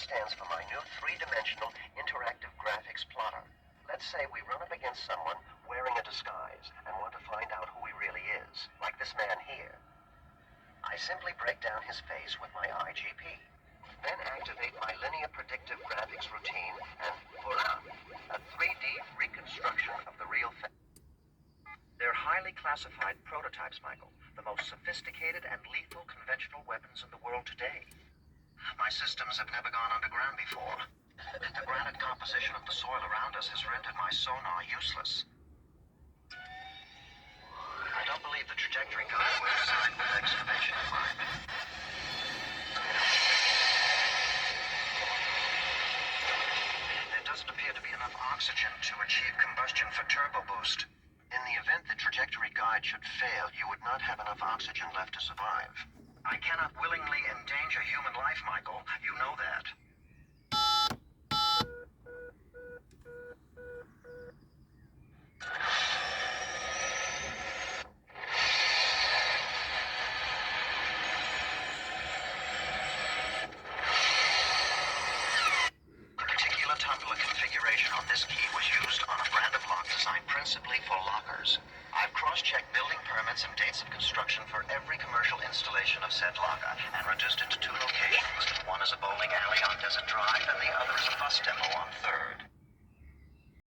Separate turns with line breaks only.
stands for my new three-dimensional interactive graphics plotter. Let's say we run up against someone wearing a disguise and want to find out who he really is, like this man here. I simply break down his face with my IGP, then activate my linear predictive graphics routine, and voila, a 3D reconstruction of the real thing. They're highly classified prototypes, Michael, the most sophisticated and lethal conventional weapons in the world today. My systems have never gone underground before. The granite composition of the soil around us has rendered my sonar useless. I don't believe the trajectory guide was designed with excavation in mind. There doesn't appear to be enough oxygen to achieve combustion for turbo boost. In the event the trajectory guide should fail, you would not have enough oxygen left to survive. I cannot willingly endanger human life, Michael. You know that. The particular tumbler configuration on this key was used on a brand of lock designed principally for lockers. I've cross-checked building permits and dates of construction for every commercial installation of said locker and reduced it to two locations. One is a bowling alley on Desert Drive and the other is a bus depot on 3rd.